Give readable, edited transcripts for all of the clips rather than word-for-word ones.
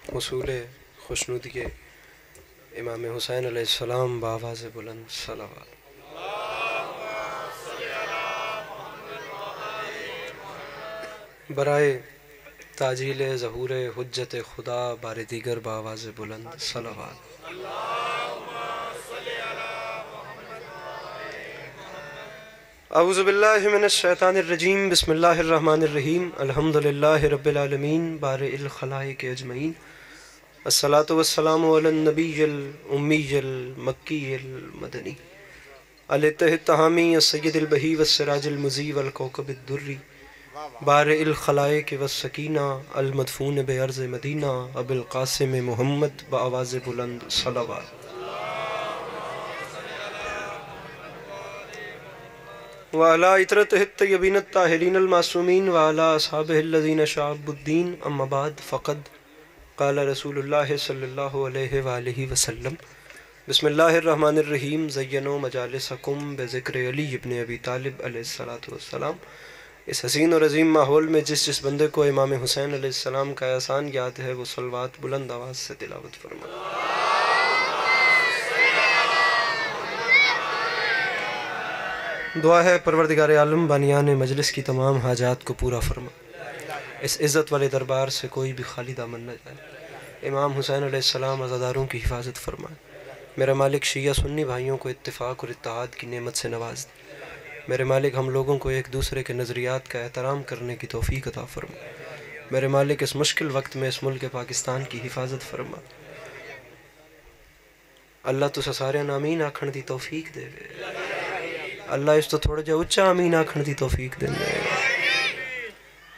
حصول خوشنودی امام حسین علیہ السلام بآواز بلند صلوات۔ برائے تاجیل ظہور حجت خدا بار دیگر بآواز بلند صلوات۔ اعوذ باللہ من الشیطان الرجیم، بسم اللہ الرحمن الرحیم، الحمدللہ رب العالمین بارئ الخلائق اجمعین، الصلاة والسلام علی النبی الامی المکی المدنی الاتح التہامی السید البہی والسراج المضی والکوکب الدری بارئ الخلائق والسکینہ المدفون بارض مدینہ ابو القاسم محمد بآواز بلند صلوات۔ وعلی اطرتہ الطیبین الطاہرین المعصومین وعلی اصحابہ الذین شعبوا الدین، اما بعد، فقد قال رسول اللہ صلی اللہ علیہ وآلہ وسلم، بسم اللہ الرحمن الرحیم، زینوا مجالسکم بذکر علی ابن ابی طالب علیہ السلام۔ اس حسین اور عظیم ماحول میں جس بندے کو امام حسین علیہ السلام کا احسان یاد ہے وہ صلوات بلند آواز سے تلاوت فرمائے۔ دعا ہے پروردگار عالم بانیان مجلس کی تمام حاجات کو پورا فرما، اس عزت والے دربار سے کوئی بھی خالی دامن نہ جائے، امام حسین علیہ السلام عزاداروں کی حفاظت فرمائے۔ میرا مالک شیعہ سنی بھائیوں کو اتفاق اور اتحاد کی نعمت سے نواز دے۔ میرے مالک ہم لوگوں کو ایک دوسرے کے نظریات کا احترام کرنے کی توفیق عطا فرما۔ میرے مالک اس مشکل وقت میں اس ملک پاکستان کی حفاظت فرما۔ اللہ تو سارے آمین آکھن دی توفیق دے، اللہ اس تو تھوڑا جا اچھا آمین آکھن دی توفیق دے۔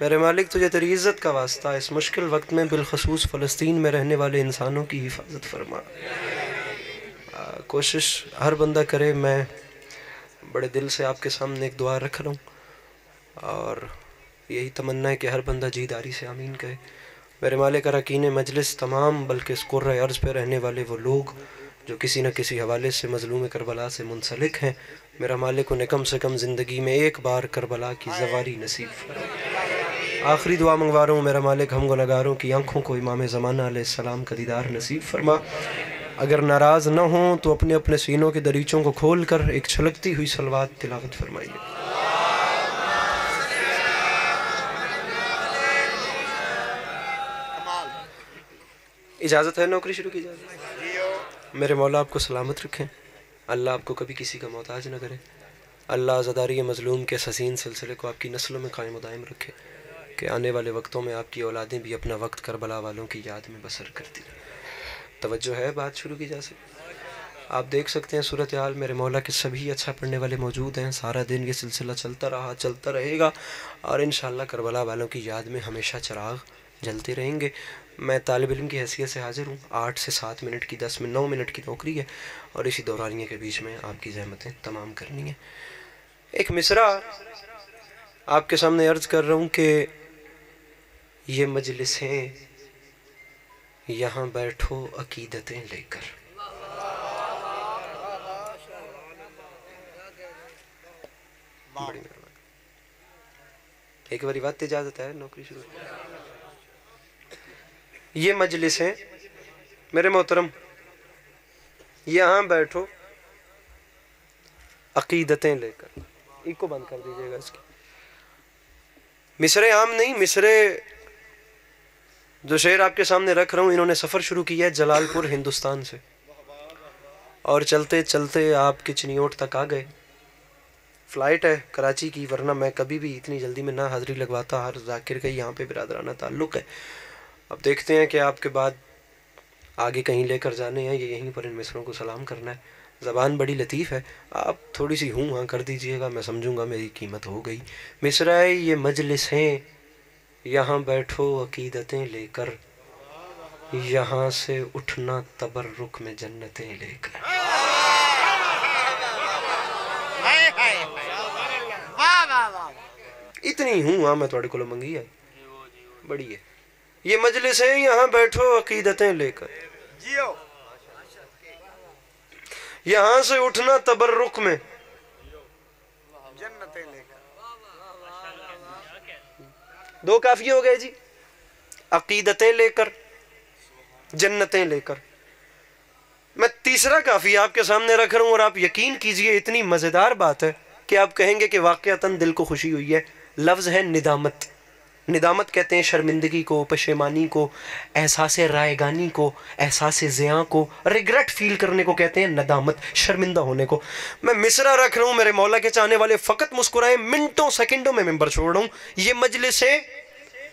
میرے مالک تجھے تیری عزت کا واسطہ اس مشکل وقت میں بالخصوص فلسطین میں رہنے والے انسانوں کی حفاظت فرما۔ کوشش ہر بندہ کرے، میں بڑے دل سے آپ کے سامنے ایک دعا رکھ رہا ہوں اور یہی تمنا ہے کہ ہر بندہ جی داری سے آمین کہے۔ میرے مالک اراکین مجلس تمام، بلکہ اس قرۂ ارض پہ رہنے والے وہ لوگ جو کسی نہ کسی حوالے سے مظلوم کربلا سے منسلک ہیں، میرا مالک انہیں کم سے کم زندگی میں ایک بار کربلا کی زواری نصیب فرما۔ آخری دعا منگوا رہا ہوں، میرا مالک ہم گنہگاروں کی آنکھوں کو امام زمانہ علیہ السلام کا دیدار نصیب فرما۔ اگر ناراض نہ ہوں تو اپنے اپنے سینوں کے دریچوں کو کھول کر ایک چھلکتی ہوئی صلوات تلاوت فرمائیے۔ اجازت ہے نوکری شروع کی جائے؟ میرے مولا آپ کو سلامت رکھیں، اللہ آپ کو کبھی کسی کا محتاج نہ کرے، اللہ عزاداری مظلوم کے اس حسین سلسلے کو آپ کی نسلوں میں قائم و دائم رکھے کہ آنے والے وقتوں میں آپ کی اولادیں بھی اپنا وقت کربلا والوں کی یاد میں بسر کرتی رہیں۔ توجہ ہے، بات شروع کی جا سکتی؟ آپ دیکھ سکتے ہیں صورتحال میرے مولا کے سبھی اچھا پڑھنے والے موجود ہیں، سارا دن یہ سلسلہ چلتا رہا، چلتا رہے گا اور انشاءاللہ کربلا والوں کی یاد میں ہمیشہ چراغ جلتے رہیں گے۔ میں طالب علم کی حیثیت سے حاضر ہوں، 8 سے 7 منٹ کی 9 منٹ کی نوکری ہے اور اسی دورانیے کے بیچ میں آپ کی زحمتیں تمام کرنی ہیں۔ ایک مصرع آپ کے سامنے عرض کر رہا ہوں کہ یہ مجلسیں یہاں بیٹھو عقیدتیں لے کر۔ بڑی مہربانی، ایک باری بات اجازت ہے نوکری شروع؟ یہ مجلسیں میرے محترم یہاں بیٹھو عقیدتیں لے کر، ایک کو بند کر دیجئے گا اس کی۔ مصرع عام نہیں، مصرع جو شعر آپ کے سامنے رکھ رہا ہوں انہوں نے سفر شروع کیا ہے جلال پور ہندوستان سے اور چلتے چلتے آپ کے چنیوٹ تک آ گئے۔ فلائٹ ہے کراچی کی، ورنہ میں کبھی بھی اتنی جلدی میں نہ حاضری لگواتا، ہر ذاکر کا یہاں پہ برادرانہ تعلق ہے۔ اب دیکھتے ہیں کہ آپ کے بعد آگے کہیں لے کر جانے ہیں یا یہیں پر ان مصروں کو سلام کرنا ہے۔ زبان بڑی لطیف ہے، آپ تھوڑی سی ہوں ہاں کر دیجئے گا، میں سمجھوں گا میری قیمت ہو گئی۔ مصرع ہے یہ مجلسیں یہاں بیٹھو عقیدتیں لے کر، یہاں سے اٹھنا تبرک میں جنتیں لے کر۔ اتنی ہوں ہاں میں تھوڑے کو منگی ہے، بڑی ہے۔ یہ مجلسیں یہاں بیٹھو عقیدتیں لے کر، یہاں سے اٹھنا تبرک میں جنتیں لے کر۔ دو کافی ہو گئے جی، عقیدتیں لے کر جنتیں لے کر. میں تیسرا کافی آپ کے سامنے رکھ رہا ہوں اور آپ یقین کیجئے اتنی مزیدار بات ہے کہ آپ کہیں گے کہ واقعتاً دل کو خوشی ہوئی ہے. لفظ ہے ندامت. ندامت کہتے ہیں شرمندگی کو، پشیمانی کو، احساس رائگانی کو، احساس زیاں کو، ریگریٹ فیل کرنے کو کہتے ہیں ندامت، شرمندہ ہونے کو. میں مصرع رکھ رہا ہوں، میرے مولا کے چاہنے والے فقط مسکرائیں، منٹوں سیکنڈوں میں ممبر چھوڑ رہا ہوں. یہ مجلسیں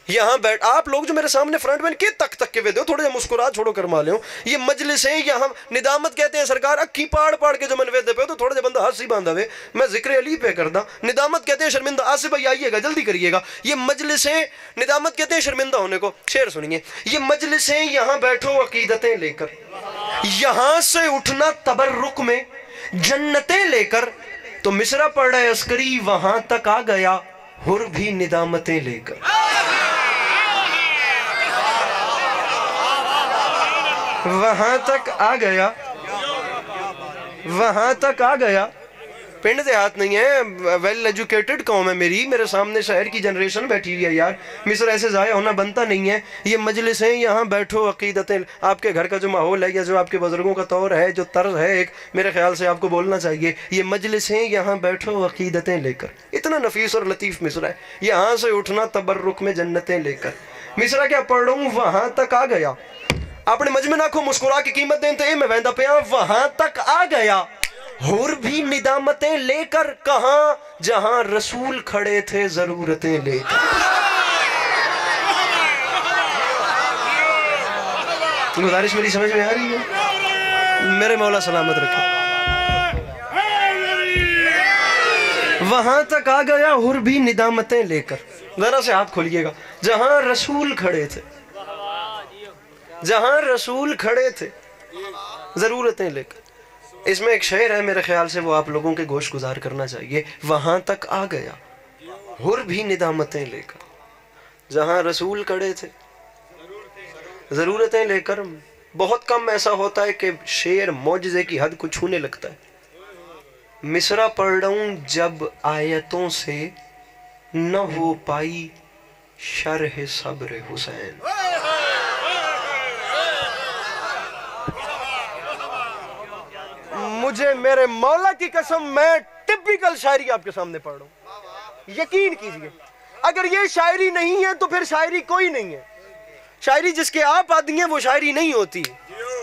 یہاں بیٹھ، آپ لوگ جو میرے سامنے فرنٹ میں کے تک تک کے وے دو تھوڑے مسکرا چھوڑو کرما لے ہوں. یہ مجلسیں یہاں ندامت کہتے ہیں سرکار اکھی پاڑ پاڑ کے جو منوے دے پہ تو تھوڑے بندہ ہنسی باندھا ہوئے میں ذکر علی پہ کردا. ندامت کہتے ہیں شرمندہ. آصف بھائی آئیے گا جلدی کریے گا. یہ مجلسیں ندامت کہتے ہیں شرمندہ ہونے کو. شعر سنیے. یہ مجلسیں یہاں بیٹھو عقیدتیں لے کر، یہاں سے اٹھنا تبرک میں جنتیں لے کر. تو مصرع پڑھ رہا ہے عسکری وہاں تک آ گیا حر بھی ندامتیں لے کر. وہاں تک آ گیا، وہاں تک آ گیا. پنڈ دیہات نہیں ہے، ویل ایجوکیٹڈ قوم ہے میری، میرے سامنے شہر کی جنریشن بیٹھی ہوئی ہے یار. مصر ایسے ضائع ہونا بنتا نہیں ہے. یہ مجلسیں یہاں بیٹھو عقیدتیں. آپ کے گھر کا جو ماحول ہے یا جو آپ کے بزرگوں کا طور ہے، جو طرز ہے ایک، میرے خیال سے آپ کو بولنا چاہیے. یہ مجلسیں یہاں بیٹھو عقیدتیں لے کر. اتنا نفیس اور لطیف مصرع ہے. یہاں سے اٹھنا تبرک میں جنتیں لے کر. مصرع کیا پڑھ رہا ہوں؟ وہاں تک آ گیا. اپنے مجمع ناکھو مسکرا کی قیمت دیں میں ویندہ پیا. وہاں تک آ گیا حر بھی ندامتیں لے کر. کہاں؟ جہاں رسول کھڑے تھے ضرورتیں لے کر. گزارش میری سمجھ میں آ رہی ہے؟ میرے مولا سلامت رکھے. وہاں تک آ گیا حر بھی ندامتیں لے کر. ذرا سے ہاتھ کھولیے گا. جہاں رسول کھڑے تھے، جہاں رسول کھڑے تھے ضرورتیں لے کر. اس میں ایک شعر ہے میرے خیال سے وہ آپ لوگوں کے گوش گزار کرنا چاہیے. وہاں تک آ گیا حر بھی ندامتیں لے کر. جہاں رسول کھڑے تھے ضرورتیں لے کر. بہت کم ایسا ہوتا ہے کہ شعر معجزے کی حد کو چھونے لگتا ہے. مصرع پڑھ رہا ہوں جب آیتوں سے نہ ہو پائی شرح صبر حسین. مجھے میرے مولا کی قسم میں ٹپیکل شاعری آپ کے سامنے پڑھ رہا ہوں. یقین کیجئے اگر یہ شاعری نہیں ہے تو پھر شاعری کوئی نہیں ہے. شاعری جس کے آپ آدھی ہیں وہ شاعری نہیں ہوتی.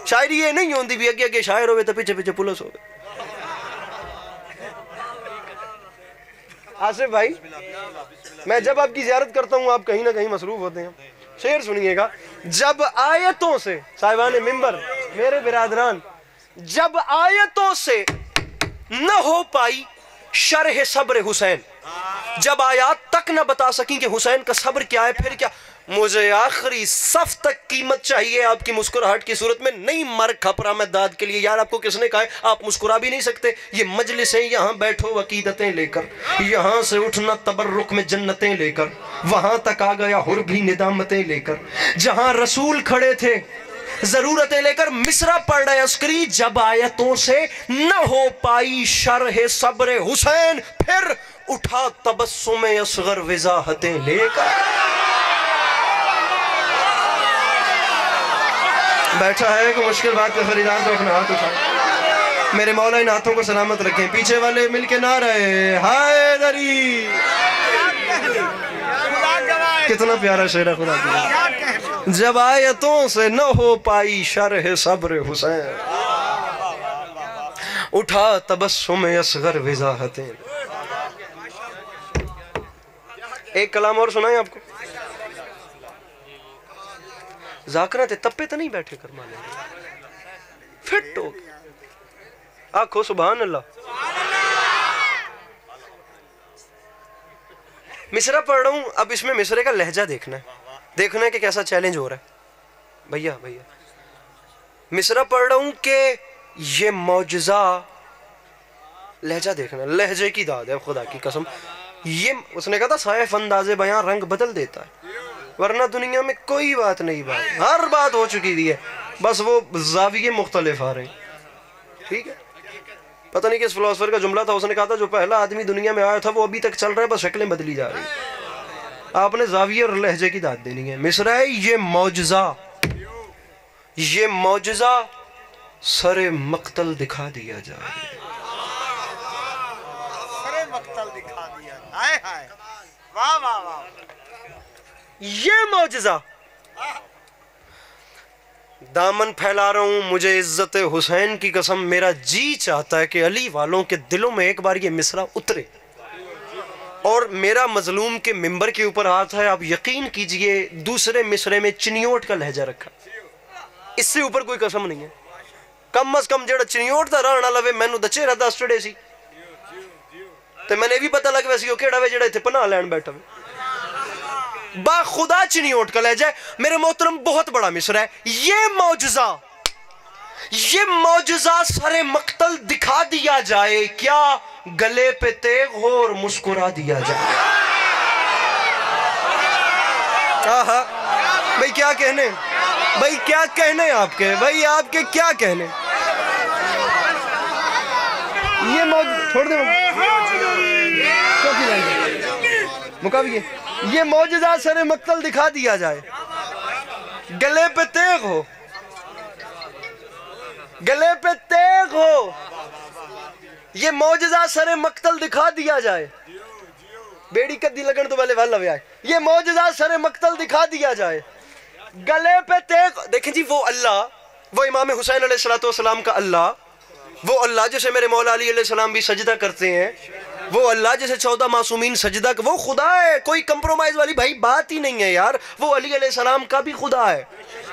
شاعری یہ نہیں ہوتی بھی اگے اگے شاعر ہوئے تو پیچھے پیچھے پولیس ہوئے. آصف بھائی میں جب آپ کی زیارت کرتا ہوں آپ کہیں نہ کہیں مصروف ہوتے ہیں. شعر سنیے گا. جب آیتوں سے صاحبان ممبر میرے برادران، جب آیتوں سے نہ ہو پائی شرح صبر حسین، جب آیات تک نہ بتا سکیں کہ حسین کا صبر کیا ہے پھر کیا. مجھے آخری صف تک قیمت چاہیے آپ کی مسکراہٹ کی صورت میں. نہیں مر کھپ رہا میں داد کے لیے یار. آپ کو کس نے کہا ہے آپ مسکرا بھی نہیں سکتے؟ یہ مجلسیں یہاں بیٹھو عقیدتیں لے کر، یہاں سے اٹھنا تبرک میں جنتیں لے کر. وہاں تک آ گیا حر بھی ندامتیں لے کر. جہاں رسول کھڑے تھے ضرورتیں لے کر. مصرع پڑھ رہے عسکری جب آیتوں سے نہ ہو پائی شرح صبر حسین، پھر اٹھا تبسم اصغر وضاحتیں لے کر. بیٹھا ہے کوئی مشکل بات کا خریدار تو اپنا ہاتھ اٹھا. میرے مولا ان ہاتھوں کو سلامت رکھیں. پیچھے والے مل کے نہ رہے حیدری. کتنا پیارا شعر ہے خدا کی. جب آیتوں سے نہ ہو پائی شرح صبر حسین، اٹھا تبسم اصغر وضاحتیں. ایک کلام اور سنائیں آپ کو. ذاکرہ تے تپے تو نہیں بیٹھے کرمانے فٹ ہو گئے. آنکھو سبحان اللہ. مصرع پڑھ رہا ہوں. اب اس میں مصرع کا لہجہ دیکھنا ہے کہ کیسا چیلنج ہو رہا ہے. بھیا مصرع پڑھ رہا ہوں کہ یہ معجزہ لہجہ دیکھنا. لہجے کی داد ہے خدا کی قسم. یہ اس نے کہا تھا صائف انداز بیان رنگ بدل دیتا ہے، ورنہ دنیا میں کوئی بات نہیں. بات ہر بات ہو چکی دی ہے، بس وہ زاویے مختلف آ رہے ہیں. ٹھیک ہے. پتہ نہیں کس فلاسفر کا جملہ تھا، اس نے کہا تھا جو پہلا آدمی دنیا میں آیا تھا وہ ابھی تک چل رہا ہے، بس شکلیں بدلی جا رہی ہیں. آپ نے زاویے اور لہجے کی داد دینی ہے. مصرع ہے یہ معجزہ، یہ معجزہ سر مقتل دکھا دیا جائے. سر مقتل دکھا دیا. ہائے ہائے واہ واہ واہ. یہ معجزہ. دامن پھیلا رہا ہوں, مجھے عزت حسین کی قسم میرا جی چاہتا ہے کہ علی والوں کے دلوں میں ایک بار یہ مصرع اترے. اور میرا مظلوم کے ممبر کے اوپر ہاتھ ہے, آپ یقین کیجئے دوسرے مصرے میں چنیوٹ کا لہجہ رکھا, اس سے اوپر کوئی قسم نہیں ہے. کم از کم جڑا چنیوٹ دا رانا لوے مینو دچے رہا دس ٹڑے سی تے میں نے بھی پتہ لگ ویسی وہ کیڑا وے جڑا اتنے پناہ لین بیٹھا وے. با خدا چنیوٹ کا لہجہ ہے. میرے محترم بہت بڑا مصرع ہے. یہ معجزہ سر مقتل دکھا دیا جائے, کیا گلے پہ تیغ ہو اور مسکرا دیا جائے. بھئی کیا کہنے, بھئی کیا کہنے آپ کے, بھئی آپ کے کیا کہنے. یہ موجزہ چھوڑ دیں مقابلے, یہ معجزہ سر مقتل دکھا دیا جائے, گلے پہ تیغ ہو, گلے پہ تیغ ہو. یہ معجزہ سر مقتل دکھا دیا جائے. بیڑی کدی لگن تو پہلے والا آئے. یہ معجزہ سر مقتل دکھا دیا جائے, گلے پہ تیغ. دیکھیں جی وہ اللہ, وہ امام حسین علیہ السلام کا اللہ, وہ اللہ جسے میرے مولا علی علیہ السلام بھی سجدہ کرتے ہیں, وہ اللہ جسے 14 معصومین سجدہ, وہ خدا ہے. کوئی کمپرومائز والی بھائی بات ہی نہیں ہے یار. وہ علی علیہ السلام کا بھی خدا ہے.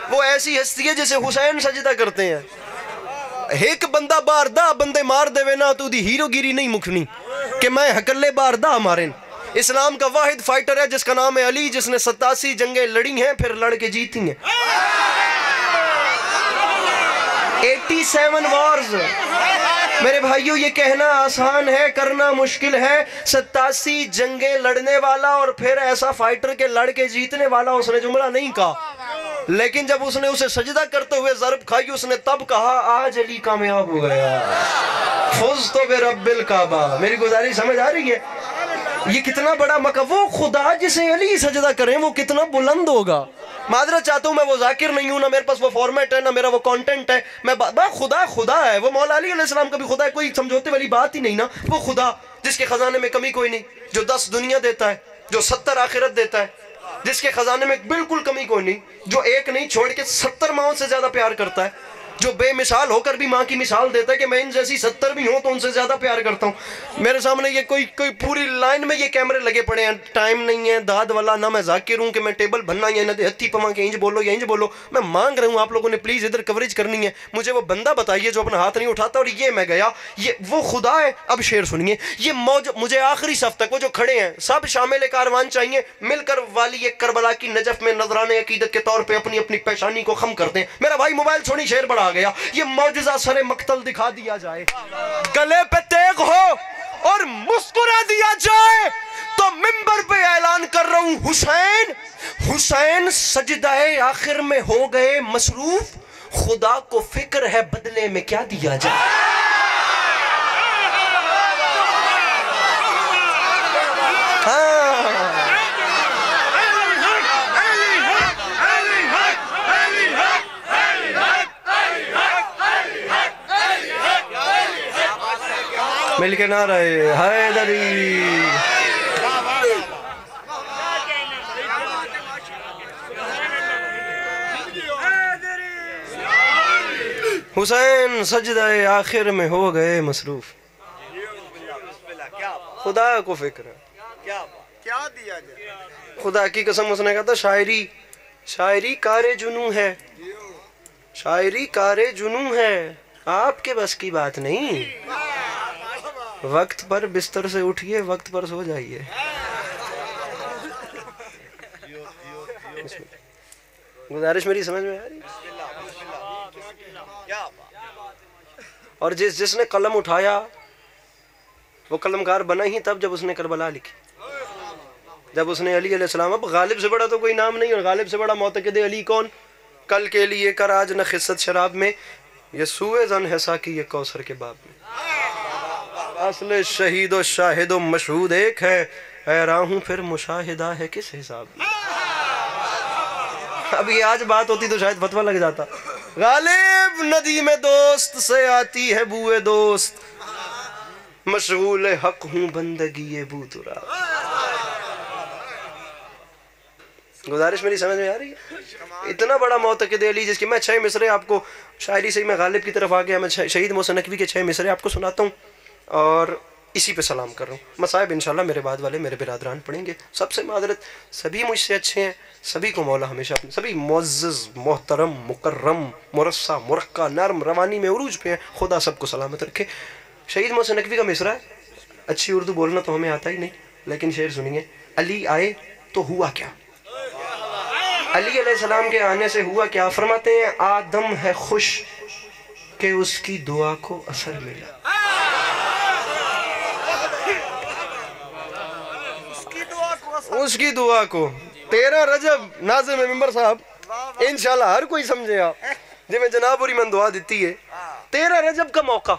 وہ ایسی ہستی ہے جسے حسین سجدہ کرتے ہیں. ایک بندہ بار دا بندے مار دے نا تو دی ہیرو گیری نہیں مکھنی کہ میں ہکلے بار دا مارن. اسلام کا واحد فائٹر ہے جس کا نام ہے علی, جس نے 87 جنگیں لڑی ہیں پھر لڑ کے جیتی ہیں. 87 وارز. میرے بھائیوں یہ کہنا آسان ہے, کرنا مشکل ہے. 87 جنگیں لڑنے والا اور پھر ایسا فائٹر کے لڑ کے جیتنے والا اس نے جملہ نہیں کہا, لیکن جب اس نے اسے سجدہ کرتے ہوئے ضرب کھائی اس نے تب کہا آج علی کامیاب ہو گیا, فزت برب الکعبہ. میری گزارش سمجھ آ رہی ہے؟ یہ کتنا بڑا وہ خدا جسے علی سجدہ کریں وہ کتنا بلند ہوگا. معذرت چاہتا ہوں, میں وہ ذاکر نہیں ہوں, نہ میرے پاس وہ فارمیٹ ہے, نہ میرا وہ کانٹینٹ ہے. میں خدا ہے, وہ مولا علی علیہ السلام کا بھی خدا ہے, کوئی سمجھوتے والی بات ہی نہیں نا. وہ خدا جس کے خزانے میں کمی کوئی نہیں, جو 10 دنیا دیتا ہے, جو 70 آخرت دیتا ہے, جس کے خزانے میں بالکل کمی کوئی نہیں, جو ایک نہیں چھوڑ کے 70 ماؤں سے زیادہ پیار کرتا ہے, جو بے مثال ہو کر بھی ماں کی مثال دیتا ہے کہ میں ان جیسی 70 بھی ہوں تو ان سے زیادہ پیار کرتا ہوں. میرے سامنے یہ کوئی پوری لائن میں یہ کیمرے لگے پڑے ہیں, ٹائم نہیں ہے داد والا, نہ میں ذاکر ہوں کہ میں ٹیبل بننا یا نہ دے ہتھی پما کے انج بولو یا انج بولو. میں مانگ رہا ہوں آپ لوگوں نے پلیز ادھر کوریج کرنی ہے. مجھے وہ بندہ بتائیے جو اپنا ہاتھ نہیں اٹھاتا, اور یہ میں گیا, یہ وہ خدا ہے. اب شعر سنیے, یہ مجھے آخری صف تک وہ جو کھڑے ہیں سب شامل کاروان چاہیے, مل کر والی کربلا کی نجف میں نذران عقیدت کے طور پہ اپنی اپنی پیشانی کو خم کرتے ہیں. میرا بھائی موبائل چھوڑی, شعر بڑھا گیا. یہ معجزہ سر مقتل دکھا دیا جائے, گلے پہ تیغ ہو اور مسکرا دیا جائے. تو منبر پہ اعلان کر رہا ہوں, حسین سجدہ آخر میں ہو گئے مصروف, خدا کو فکر ہے بدلے میں کیا دیا جائے. مل کے نہ رہے حیدری. حسین سجدہ آخر میں ہو گئے مصروف, خدا کو فکر ہے کیا دیا جائے. خدا کی قسم اس نے کہا تھا شاعری کار جنوں ہے, شاعری کار جنوں ہے, آپ کے بس کی بات نہیں. وقت پر بستر سے اٹھئے, وقت پر سو جائیے. گزارش میری سمجھ میں آ رہی. اور جس نے قلم اٹھایا وہ قلمکار بنا ہی تب جب اس نے کربلا لکھی, جب اس نے علی علیہ السلام. اب غالب سے بڑا تو کوئی نام نہیں, اور غالب سے بڑا معتقد علی کون؟ کل کے لیے کر آج نہ خصت شراب میں, یہ سوئے زن ہے ساکی یہ کوثر کے باب میں. اصل شہید و شاہد و مشہود ایک ہے, حیراں ہوں پھر مشاہدہ ہے کس حساب میں. اب یہ آج بات ہوتی تو شاید فتویٰ لگ جاتا, غالب ندی میں دوست سے آتی ہے بوئے دوست، مشغول حق ہوں بندگی بو ترا۔ گزارش میری سمجھ میں آ رہی ہے؟ اتنا بڑا معتقد علی جس کی میں 6 مصرے آپ کو شاعری سے ہی میں غالب کی طرف آ گیا، میں شہید محسن نقوی کے 6 مصرے آپ کو سناتا ہوں اور اسی پہ سلام کر رہا ہوں۔ مصائب انشاءاللہ میرے بعد والے میرے برادران پڑھیں گے۔ سب سے معذرت، سبھی مجھ سے اچھے ہیں، سبھی کو مولا ہمیشہ اپنے سبھی معزز محترم مکرم مرصع مرقع نرم روانی میں عروج پہ ہیں، خدا سب کو سلامت رکھے۔ شہید محسن نقوی کا مصرع ہے، اچھی اردو بولنا تو ہمیں آتا ہی نہیں، لیکن شعر سنیے۔ علی آئے تو ہوا کیا، علی علیہ السلام کے آنے سے ہوا کیا؟ فرماتے ہیں آدم ہے خوش کہ اس کی دعا کو اثر ملا۔ اس کی دعا کو 13 رجب ناظم ممبر صاحب انشاءاللہ ہر کوئی سمجھے آپ جی میں جناب اور من دعا دیتی ہے۔ 13 رجب کا موقع،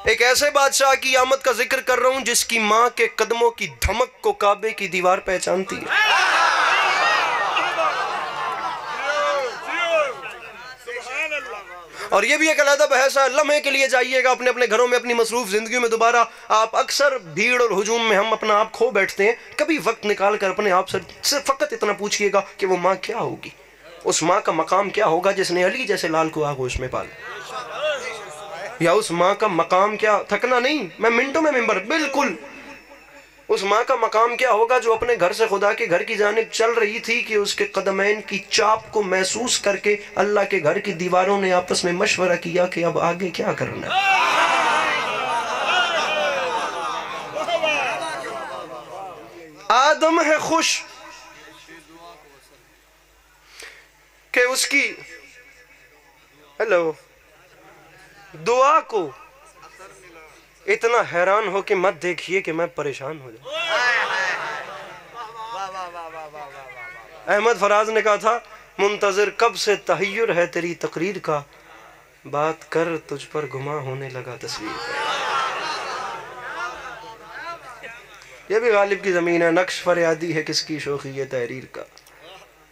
ایک ایسے بادشاہ کی آمد کا ذکر کر رہا ہوں جس کی ماں کے قدموں کی دھمک کو کعبے کی دیوار پہچانتی ہے۔ اور یہ بھی ایک علیحدہ بحث ہے، لمحے کے لیے جائیے گا اپنے اپنے گھروں میں، اپنی مصروف زندگیوں میں دوبارہ۔ آپ اکثر بھیڑ اور ہجوم میں ہم اپنا آپ کھو بیٹھتے ہیں، کبھی وقت نکال کر اپنے آپ سے صرف فقط اتنا پوچھئے گا کہ وہ ماں کیا ہوگی، اس ماں کا مقام کیا ہوگا جس نے علی جیسے لال کو آغوش میں پالا، یا اس ماں کا مقام کیا، تھکنا نہیں میں منٹوں میں ممبر، بالکل اس ماں کا مقام کیا ہوگا جو اپنے گھر سے خدا کے گھر کی جانب چل رہی تھی کہ اس کے قدمین کی چاپ کو محسوس کر کے اللہ کے گھر کی دیواروں نے آپس میں مشورہ کیا کہ اب آگے کیا کرنا ہے۔ آدم ہے خوش کہ اس کی دعا کو اتنا حیران ہو کہ مت دیکھیے کہ میں پریشان ہو جاؤں۔ احمد فراز نے کہا تھا منتظر کب سے تحیر ہے تیری تقریر کا، بات کر تجھ پر گما ہونے لگا تصویر کا۔ یہ بھی غالب کی زمین ہے، نقش فریادی ہے کس کی شوخی یہ تحریر کا،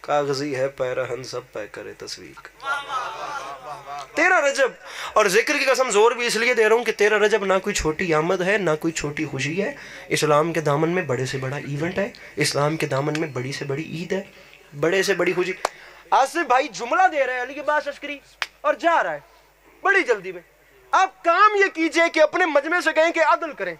کاغذی ہے پیرہن سب پہ کرے تصویر کا۔ 13 رجب، اور ذکر کی قسم زور بھی اس لیے دے رہا ہوں کہ 13 رجب نہ کوئی چھوٹی آمد ہے نہ کوئی چھوٹی خوشی ہے، اسلام کے دامن میں بڑے سے بڑا ایونٹ ہے، اسلام کے دامن میں بڑی سے بڑی عید ہے، بڑے سے بڑی خوشی۔ آصف بھائی جملہ دے رہے ہیں علی عباس عسکری اور جا رہا ہے بڑی جلدی میں۔ آپ کام یہ کیجئے کہ اپنے مجمع سے کہیں کہ عدل کریں،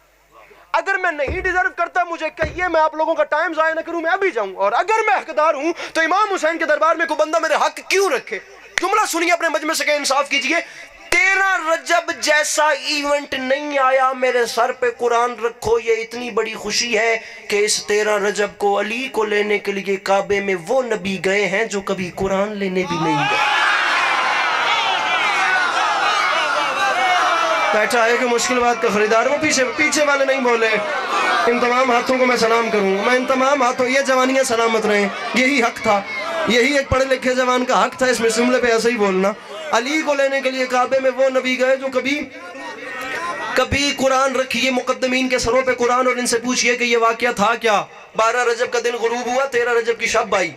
اگر میں نہیں ڈیزرو کرتا مجھے کہیے، میں آپ لوگوں کا ٹائم ضائع نہ کروں، میں ابھی جاؤں، اور اگر میں حقدار ہوں تو امام حسین کے دربار میں کوئی بندہ میرے حق کیوں رکھے۔ جملہ سنیے اپنے مجمع سے کہ انصاف کیجئے۔ 13 رجب جیسا ایونٹ نہیں آیا میرے سر پہ قرآن رکھو، یہ اتنی بڑی خوشی ہے کہ اس 13 رجب کو علی کو لینے کے لیے کعبے میں وہ نبی گئے ہیں جو کبھی قرآن لینے بھی نہیں گئے۔ بیٹھا ہے کہ مشکل بات کا خریدار، وہ پیچھے والے نہیں بولے۔ ان تمام ہاتھوں کو میں سلام کروں، میں ان تمام ہاتھوں، یہ جوانیاں سلامت رہیں، یہی حق تھا، یہی ایک پڑھے لکھے جوان کا حق تھا اس میں جملے پہ ایسے ہی بولنا۔ علی کو لینے کے لیے کعبے میں وہ نبی گئے جو کبھی قرآن رکھیے مقدمین کے سروں پہ قرآن، اور ان سے پوچھئے کہ یہ واقعہ تھا کیا۔ 12 رجب کا دن غروب ہوا، 13 رجب کی شب آئی۔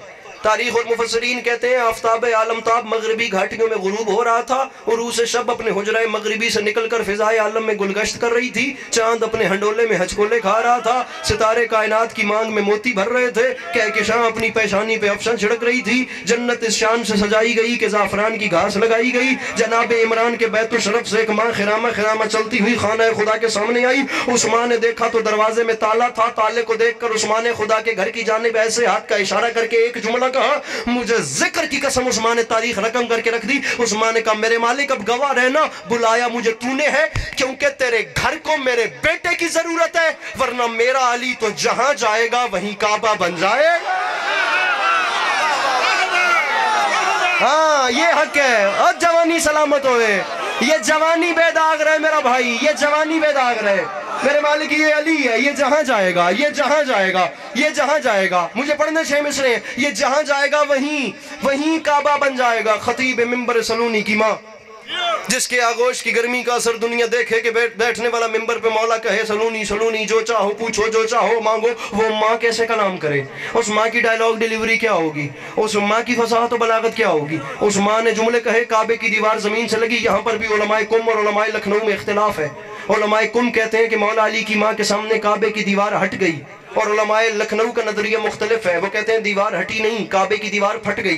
تاریخ اور مفسرین کہتے ہیں آفتاب عالمتاب مغربی گھاٹیوں میں غروب ہو رہا تھا، عروس شب اپنے حجرہ مغربی سے نکل کر فضائے عالم میں گلگشت کر رہی تھی، چاند اپنے ہنڈولے میں ہچکولے کھا رہا تھا، ستارے کائنات کی مانگ میں موتی بھر رہے تھے، کہکشاں اپنی پیشانی پہ افشان چھڑک رہی تھی، جنت اس شان سے سجائی گئی کہ زعفران کی گھاس لگائی گئی۔ جناب عمران کے بیت الشرف سے ایک ماں خرامہ چلتی ہوئی خانہ خدا کے سامنے آئی۔ اس ماں نے دیکھا تو دروازے میں تالا تھا، تالے کو دیکھ کر عثمان نے خدا کے گھر کی جانب ایسے ہاتھ کا اشارہ کر کے ایک جملہ کہا، مجھے ذکر کی قسم عثمان نے تاریخ رقم کر کے رکھ دی۔ عثمان نے کہا میرے مالک اب گواہ رہنا، بلایا مجھے تو نے ہے کیونکہ تیرے گھر کو میرے بیٹے کی ضرورت ہے، ورنہ میرا علی تو جہاں جائے گا وہیں کعبہ بن جائے گا۔ ہاں یہ حق ہے، اور جوانی سلامت ہوئے، یہ جوانی بے داغ رہے میرا بھائی، یہ جوانی بے داغ رہے میرے مالک، یہ علی ہے، یہ جہاں جائے گا، یہ جہاں جائے گا، یہ جہاں جائے گا، مجھے پڑھنے 6 مصرے، یہ جہاں جائے گا وہیں کعبہ بن جائے گا۔ خطیب منبر سلونی کی ماں جس کے آغوش کی گرمی کا اثر دنیا دیکھے کہ بیٹھنے والا ممبر پہ مولا کہے سلونی سلونی جو چاہو پوچھو جو چاہو مانگو، وہ ماں کیسے کلام کرے؟ اس ماں کی ڈائیلاگ ڈیلیوری کیا ہوگی؟ اس ماں کی فصاحت و بلاغت کیا ہوگی؟ اس ماں نے جملے کہے کعبے کی دیوار زمین سے لگی۔ یہاں پر بھی علماء کم اور علماء لکھنؤ میں اختلاف ہے۔ علماء کم کہتے ہیں کہ مولا علی کی ماں کے سامنے کعبے کی دیوار ہٹ گئی، اور علماء لکھنؤ کا نظریہ مختلف ہے، وہ کہتے ہیں دیوار ہٹی نہیں، کعبے کی دیوار پھٹ گئی۔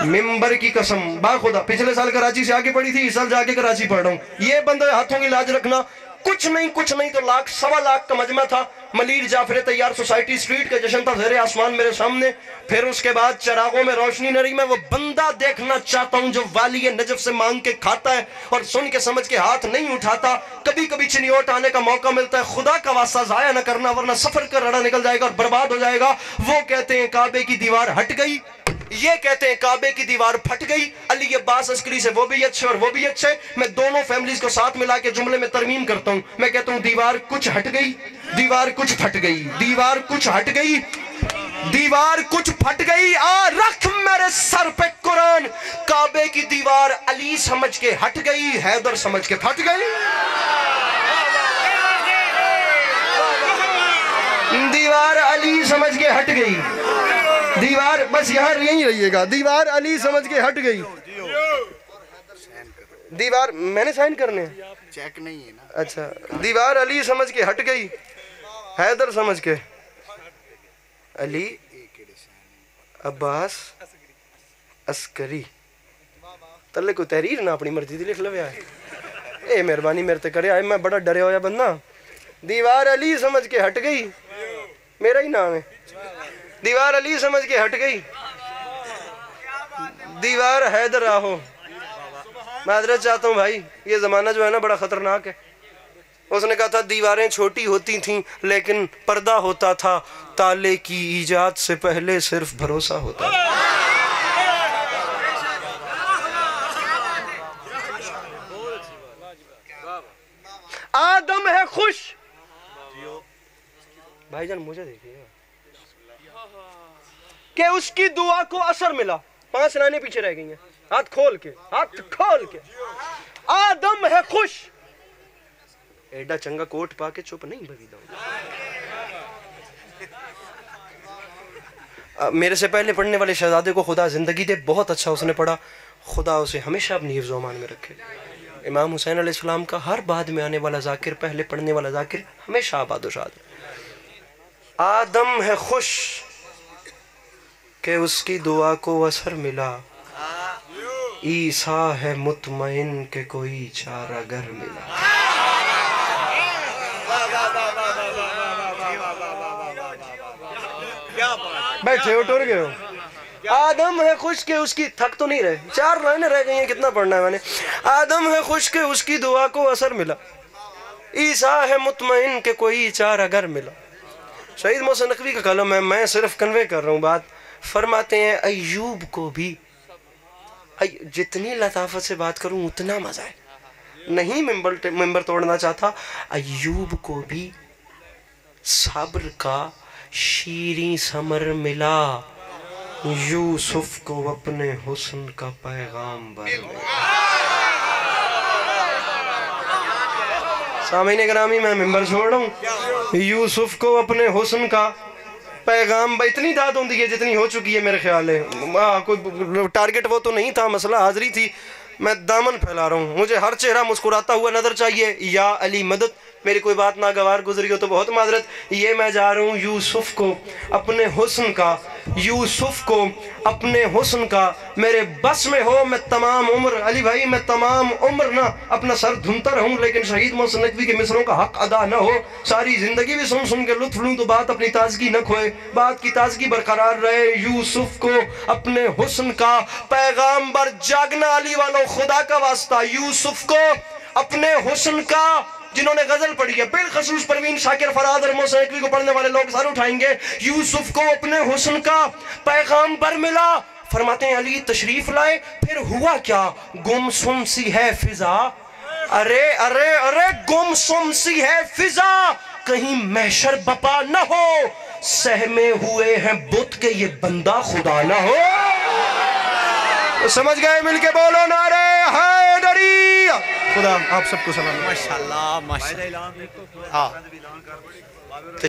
ممبر کی قسم با خدا، پچھلے سال کراچی سے آگے پڑھی تھی، اس سال جا کے کراچی پڑھ رہا ہوں۔ یہ بندے ہاتھوں کی لاج رکھنا، کچھ نہیں تو لاکھ سوا لاکھ کا مجمع تھا۔ ملیر جعفر طیار سوسائٹی سٹریٹ کا جشن تھا، زیر آسمان میرے سامنے، پھر اس کے بعد چراغوں میں روشنی نہ رہی۔ میں وہ بندہ دیکھنا چاہتا ہوں جو والی نجف سے مانگ کے کھاتا ہے اور سن کے سمجھ کے ہاتھ نہیں اٹھاتا۔ کبھی کبھی چنیوٹ آنے کا موقع ملتا ہے، خدا کا واسطہ ضائع نہ کرنا ورنہ سفر کا رڑا نکل جائے گا اور برباد ہو جائے گا۔ وہ کہتے ہیں کعبے کی دیوار ہٹ گئی، یہ کہتے ہیں کعبے کی دیوار پھٹ گئی۔ علی عباس عسکری سے وہ بھی اچھے اور وہ بھی اچھے، میں دونوں فیملیز کو ساتھ ملا کے جملے میں ترمیم کرتا ہوں۔ میں کہتا ہوں دیوار کچھ ہٹ گئی، دیوار کچھ پھٹ گئی، دیوار کچھ ہٹ گئی، دیوار کچھ پھٹ گئی۔ آ رکھ میرے سر پہ قرآن، کعبے کی دیوار علی سمجھ کے ہٹ گئی، حیدر سمجھ کے پھٹ گئی۔ دیوار علی سمجھ کے ہٹ گئی، دیوار بس یہاں یہیں رہیے گا، دیوار علی سمجھ کے ہٹ گئی۔ دیوار میں نے سائن کرنے ہیں، چیک نہیں ہے نا۔ اچھا، دیوار علی سمجھ کے ہٹ گئی، حیدر سمجھ کے علی عباس عسکری تلے کو تحریر نہ اپنی مرضی دی لکھ لوے آئے۔ اے مہربانی میرے تے کرے آئے، میں بڑا ڈرے ہویا بندہ۔ دیوار علی سمجھ کے ہٹ گئی، میرا ہی نام ہے، دیوار علی سمجھ کے ہٹ گئی، دیوار حیدر آہو۔ میں حضرت چاہتا ہوں بھائی، یہ زمانہ جو ہے نا بڑا خطرناک ہے۔ اس نے کہا تھا دیواریں چھوٹی ہوتی تھیں لیکن پردہ ہوتا تھا، تالے کی ایجاد سے پہلے صرف بھروسہ ہوتا تھا۔ آدم ہے خوش، بھائی جان مجھے دیکھئے کہ اس کی دعا کو اثر ملا۔ 5 لائنیں پیچھے رہ گئی ہیں، ہاتھ کھول کے، ہاتھ کھول کے۔ آدم ہے خوش، ایڈا چنگا کوٹ پا کے چپ نہیں بھگیدا ہوں۔ میرے سے پہلے پڑھنے والے شہزادے کو خدا زندگی دے، بہت اچھا اس نے پڑھا، خدا اسے ہمیشہ اپنی حفظ و امان میں رکھے۔ امام حسین علیہ السلام کا ہر بعد میں آنے والا ذاکر، پہلے پڑھنے والا ذاکر ہمیشہ آباد و شاد۔ آدم ہے خوش کہ اس کی دعا کو اثر ملا، عیسیٰ ہے مطمئن کہ کوئی چارہ گر ملا۔ بیٹھے ہو ٹر گئے ہو۔ آدم ہے خوش کہ اس کی، تھک تو نہیں رہے، 4 لائنیں رہ گئی ہیں، کتنا پڑھنا ہے میں نے۔ آدم ہے خوش کہ اس کی دعا کو اثر ملا، عیسیٰ ہے مطمئن کہ کوئی چارہ گر ملا۔ شہید محسن نقوی کا کلام ہے، میں صرف کنوے کر رہا ہوں بات۔ فرماتے ہیں ایوب کو بھی، جتنی لطافت سے بات کروں اتنا مزہ ہے، نہیں ممبر توڑنا چاہتا، ایوب کو بھی صبر کا شیریں ثمر ملا، یوسف کو اپنے حسن کا پیغام بر ملا۔ سامعین گرامی میں ممبر چھوڑ رہا ہوں، یوسف کو اپنے حسن کا پیغام، اتنی داد ہوندی ہے جتنی ہو چکی ہے میرے خیال ہے۔ کوئی ٹارگٹ وہ تو نہیں تھا، مسئلہ حاضری تھی، میں دامن پھیلا رہا ہوں۔ مجھے ہر چہرہ مسکراتا ہوا نظر چاہیے، یا علی مدد۔ میری کوئی بات ناگوار گزری ہو تو بہت معذرت۔ یہ میں جا رہا ہوں یوسف کو اپنے حسن کا، یوسف کو اپنے حسن کا میرے بس میں ہو، میں تمام عمر، علی بھائی میں تمام عمر نہ اپنا سر دھنتا رہوں لیکن شہید محسن نقوی کے مصروں کا حق ادا نہ ہو، ساری زندگی بھی سن کے لطف لوں تو بات اپنی تازگی نہ کھوئے، بات کی تازگی برقرار رہے۔ یوسف کو اپنے حسن کا پیغام بر جاگنا، علی والوں خدا کا واسطہ، یوسف کو اپنے حسن کا، جنہوں نے غزل پڑھی ہے بالخصوص پروین شاکر فراد اور محسن نقوی کو پڑھنے والے لوگ سر اٹھائیں گے، یوسف کو اپنے حسن کا پیغام بر ملا۔ فرماتے ہیں علی تشریف لائے، پھر ہوا کیا؟ گم سم سی ہے فضا، ارے ارے ارے گم سم سی ہے فضا، کہیں محشر بپا نہ ہو، سہمے ہوئے ہیں بت کہ یہ بندہ خدا نہ ہو۔ سمجھ گئے؟ مل کے بولو نعرہ حیدری۔ خدا آپ سب کو سلامت. ماشاءاللہ ماشاءاللہ. ہاں